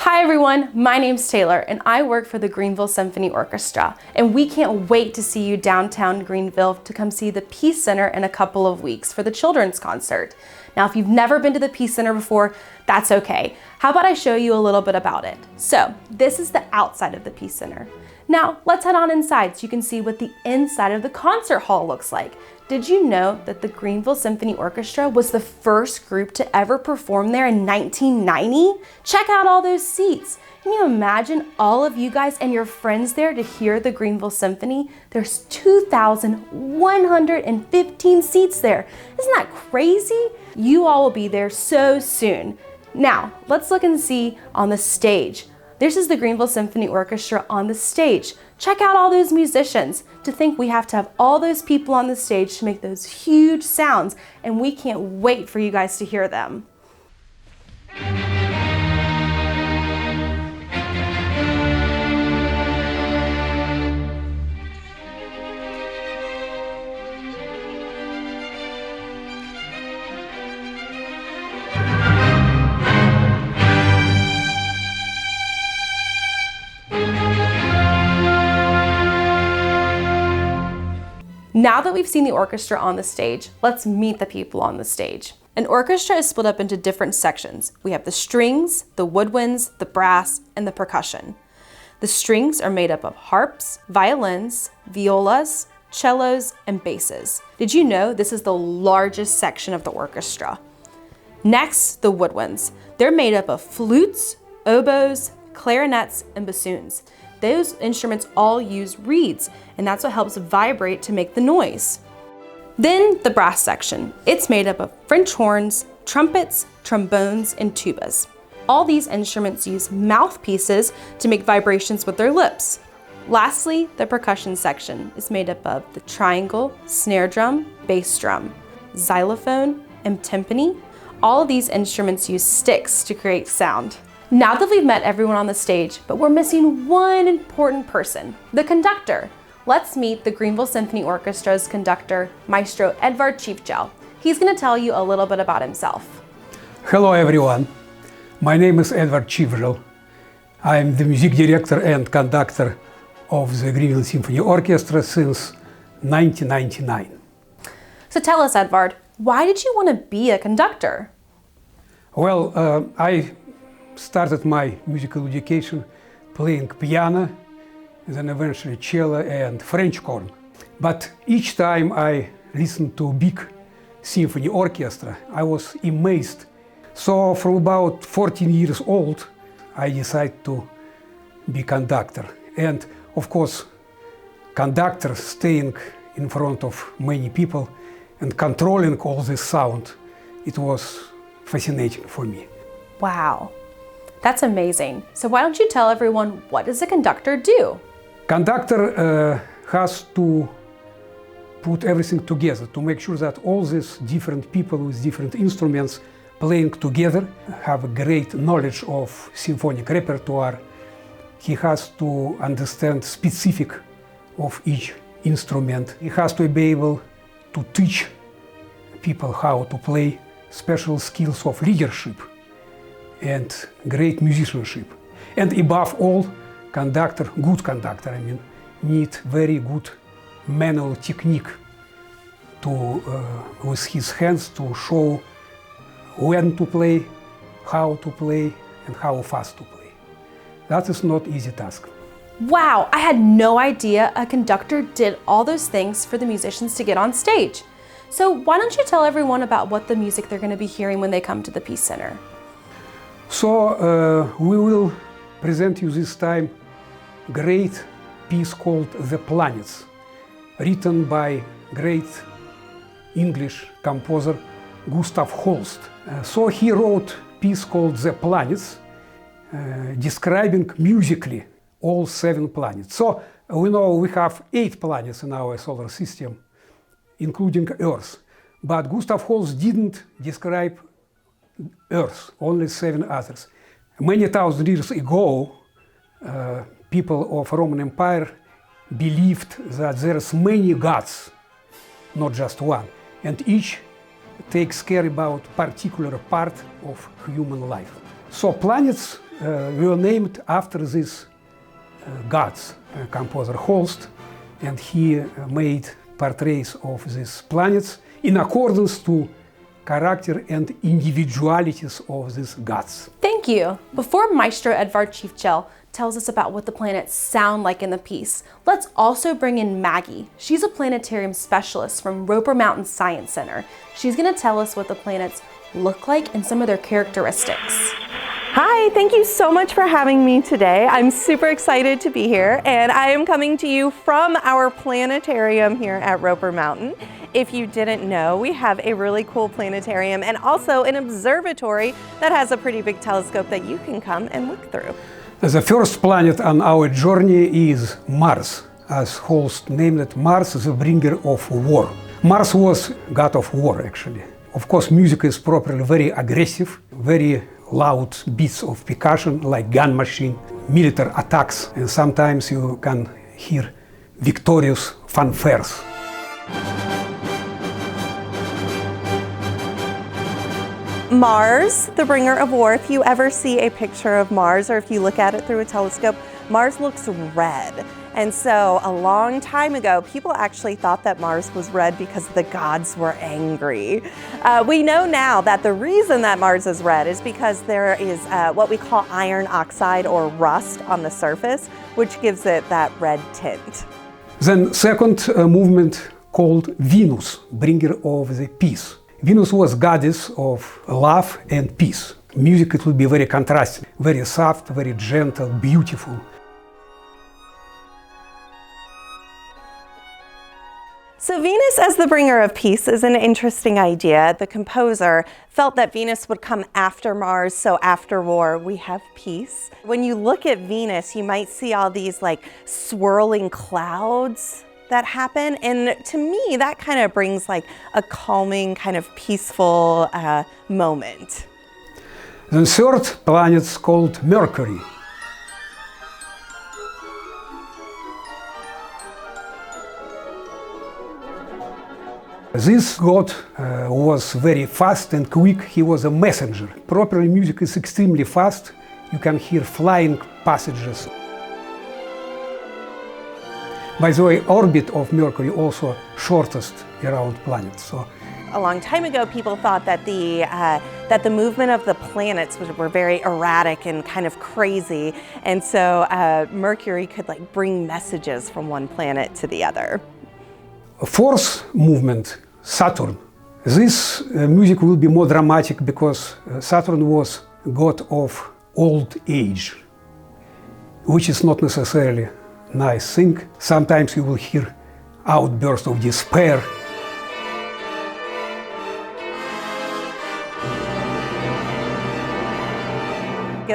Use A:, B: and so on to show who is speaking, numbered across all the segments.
A: Hi everyone, my name's Taylor and I work for the Greenville Symphony Orchestra, and we can't wait to see you downtown Greenville to come see the Peace Center in a couple of weeks for the children's concert. Now if you've never been to the Peace Center before, that's okay. How about I show you a little bit about it? So this is the outside of the Peace Center. Now let's head on inside so you can see what the inside of the concert hall looks like. Did you know that the Greenville Symphony Orchestra was the first group to ever perform there in 1990? Check out all those seats. Can you imagine all of you guys and your friends there to hear the Greenville Symphony? There's 2,115 seats there. Isn't that crazy? You all will be there so soon. Now, let's look and see on the stage. This is the Greenville Symphony Orchestra on the stage. Check out all those musicians. To think we have to have all those people on the stage to make those huge sounds, and we can't wait for you guys to hear them. Now that we've seen the orchestra on the stage, let's meet the people on the stage. An orchestra is split up into different sections. We have the strings, the woodwinds, the brass, and the percussion. The strings are made up of harps, violins, violas, cellos, and basses. Did you know this is the largest section of the orchestra? Next, the woodwinds. They're made up of flutes, oboes, clarinets, and bassoons. Those instruments all use reeds, and that's what helps vibrate to make the noise. Then the brass section. It's made up of French horns, trumpets, trombones, and tubas. All these instruments use mouthpieces to make vibrations with their lips. Lastly, the percussion section is made up of the triangle, snare drum, bass drum, xylophone, and timpani. All of these instruments use sticks to create sound. Now that we've met everyone on the stage, but we're missing one important person, the conductor. Let's meet the Greenville Symphony Orchestra's conductor, Maestro Edvard Tchivzhel. He's going to tell you a little bit about himself.
B: Hello everyone, my name is Edvard Tchivzhel. I'm the music director and conductor of the Greenville Symphony Orchestra since 1999.
A: So tell us, Edvard, why did you want to be a conductor?
B: Well, I started my musical education playing piano, then eventually cello and French horn. But each time I listened to big symphony orchestra, I was amazed. So from about 14 years old, I decided to be conductor. And of course, conductor staying in front of many people and controlling all this sound, it was fascinating for me.
A: Wow. That's amazing. So why don't you tell everyone, what does a conductor do?
B: Conductor has to put everything together to make sure that all these different people with different instruments playing together have a great knowledge of symphonic repertoire. He has to understand specific of each instrument. He has to be able to teach people how to play, special skills of leadership and great musicianship. And above all, good conductor, need very good manual technique to, with his hands to show when to play, how to play, and how fast to play. That is not easy task.
A: Wow, I had no idea a conductor did all those things for the musicians to get on stage. So why don't you tell everyone about what the music they're going to be hearing when they come to the Peace Center?
B: So we will present you this time great piece called The Planets, written by great English composer Gustav Holst. So he wrote a piece called The Planets, describing musically all 7 planets. So we know we have 8 planets in our solar system, including Earth. But Gustav Holst didn't describe Earth, only 7 others. Many thousand years ago, people of Roman Empire believed that there's many gods, not just one, and each takes care about particular part of human life. So planets were named after these gods. Composer Holst, and he made portraits of these planets in accordance to character and individualities of these gods.
A: Thank you. Before Maestro Edvard Tchivzhel tells us about what the planets sound like in the piece, let's also bring in Maggie. She's a planetarium specialist from Roper Mountain Science Center. She's going to tell us what the planets look like and some of their characteristics.
C: Hi, thank you so much for having me today. I'm super excited to be here, and I am coming to you from our planetarium here at Roper Mountain. If you didn't know, we have a really cool planetarium and also an observatory that has a pretty big telescope that you can come and look through.
B: The first planet on our journey is Mars. As Holst named it, Mars is the bringer of war. Mars was god of war, actually. Of course, music is properly very aggressive, very loud beats of percussion like gun machine, military attacks, and sometimes you can hear victorious fanfares.
C: Mars, the bringer of war. If you ever see a picture of Mars or if you look at it through a telescope, Mars looks red. And so a long time ago, people actually thought that Mars was red because the gods were angry. We know now that the reason that Mars is red is because there is what we call iron oxide or rust on the surface, which gives it that red tint.
B: Then second movement called Venus, bringer of the peace. Venus was goddess of love and peace. Music, it will be very contrasting, very soft, very gentle, beautiful.
C: So Venus as the bringer of peace is an interesting idea. The composer felt that Venus would come after Mars, so after war we have peace. When you look at Venus, you might see all these like swirling clouds that happen, and to me that kind of brings like a calming, kind of peaceful moment.
B: The third planet is called Mercury. This god was very fast and quick. He was a messenger. Properly, music is extremely fast. You can hear flying passages. By the way, orbit of Mercury also shortest around planet. So,
C: a long time ago, people thought that the movement of the planets were very erratic and kind of crazy, and so Mercury could like bring messages from one planet to the other.
B: Fourth movement, Saturn. This music will be more dramatic because Saturn was god of old age, which is not necessarily a nice thing. Sometimes you will hear outbursts of despair.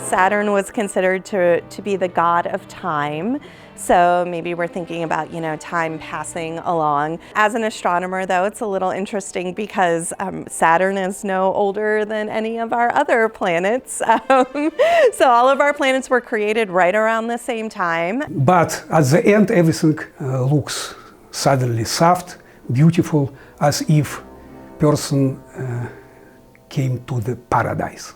C: Saturn was considered to be the god of time. So maybe we're thinking about, time passing along. As an astronomer, though, it's a little interesting because Saturn is no older than any of our other planets. So all of our planets were created right around the same time.
B: But at the end, everything looks suddenly soft, beautiful, as if person came to the paradise.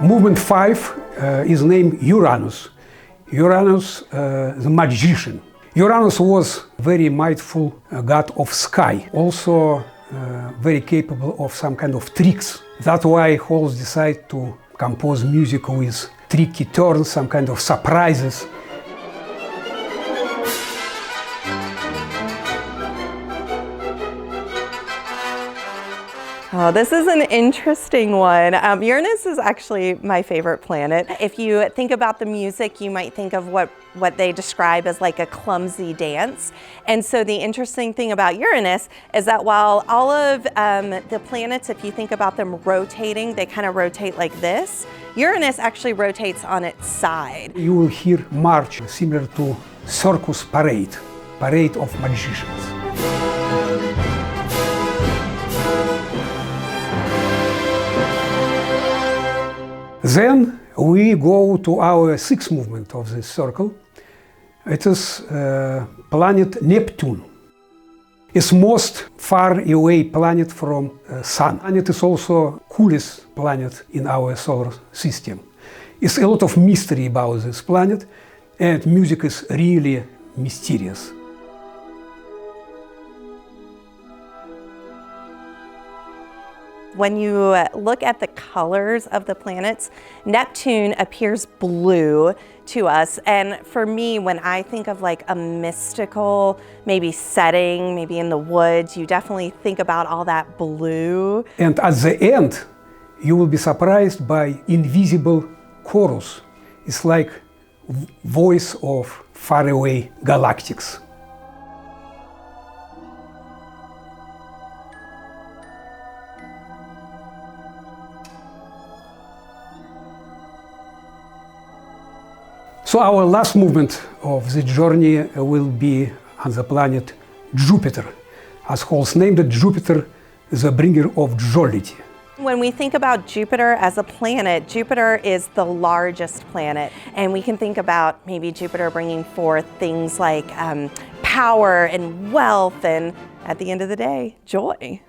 B: Movement 5 is named Uranus. Uranus, the magician. Uranus was very mindful god of sky, also very capable of some kind of tricks. That's why Holst decided to compose music with tricky turns, some kind of surprises.
C: Oh, this is an interesting one. Uranus is actually my favorite planet. If you think about the music, you might think of what they describe as like a clumsy dance. And so the interesting thing about Uranus is that while all of the planets, if you think about them rotating, they kind of rotate like this, Uranus actually rotates on its side.
B: You will hear march similar to circus parade of magicians. Then we go to our sixth movement of this circle. It is planet Neptune. It's most far away planet from Sun. And it is also coolest planet in our solar system. It's a lot of mystery about this planet, and music is really mysterious.
C: When you look at the colors of the planets, Neptune appears blue to us. And for me, when I think of like a mystical, maybe setting, maybe in the woods, you definitely think about all that blue.
B: And at the end, you will be surprised by invisible chorus. It's like voice of faraway galactics. So our last movement of the journey will be on the planet Jupiter. As Holst named it, Jupiter is the bringer of jollity.
C: When we think about Jupiter as a planet, Jupiter is the largest planet. And we can think about maybe Jupiter bringing forth things like power and wealth and, at the end of the day, joy.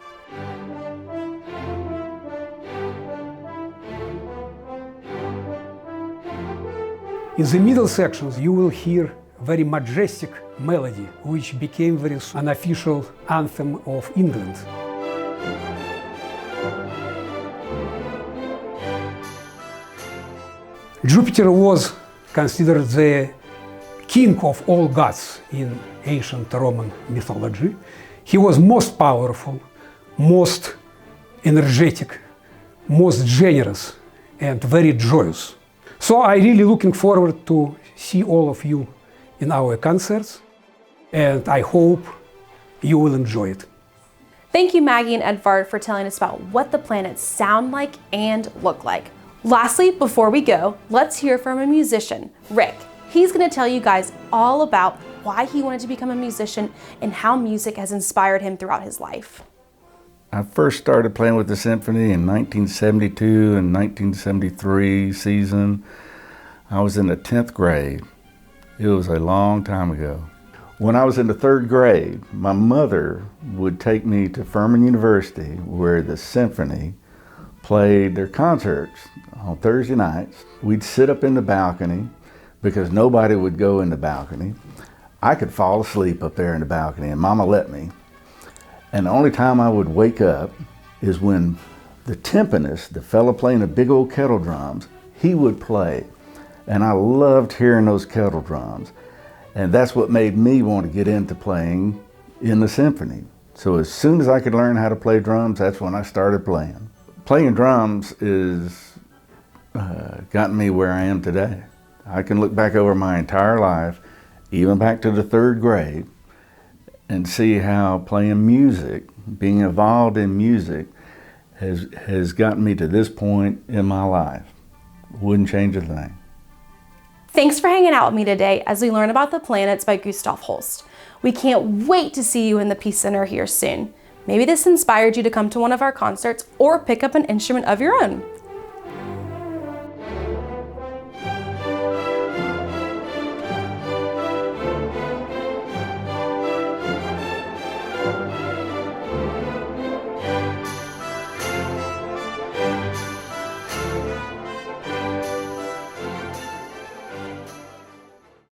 B: In the middle sections, you will hear very majestic melody, which became very unofficial anthem of England. Jupiter was considered the king of all gods in ancient Roman mythology. He was most powerful, most energetic, most generous, and very joyous. So I'm really looking forward to see all of you in our concerts, and I hope you will enjoy it.
A: Thank you, Maggie and Edvard, for telling us about what the planets sound like and look like. Lastly, before we go, let's hear from a musician, Rick. He's going to tell you guys all about why he wanted to become a musician and how music has inspired him throughout his life.
D: I first started playing with the symphony in 1972 and 1973 season. I was in the 10th grade. It was a long time ago. When I was in the 3rd grade, my mother would take me to Furman University, where the symphony played their concerts on Thursday nights. We'd sit up in the balcony because nobody would go in the balcony. I could fall asleep up there in the balcony, and Mama let me. And the only time I would wake up is when the timpanist, the fella playing the big old kettle drums, he would play. And I loved hearing those kettle drums. And that's what made me want to get into playing in the symphony. So as soon as I could learn how to play drums, that's when I started playing. Playing drums is gotten me where I am today. I can look back over my entire life, even back to the 3rd grade, and see how playing music, being involved in music, has gotten me to this point in my life. Wouldn't change a thing.
A: Thanks for hanging out with me today as we learn about the planets by Gustav Holst. We can't wait to see you in the Peace Center here soon. Maybe this inspired you to come to one of our concerts or pick up an instrument of your own.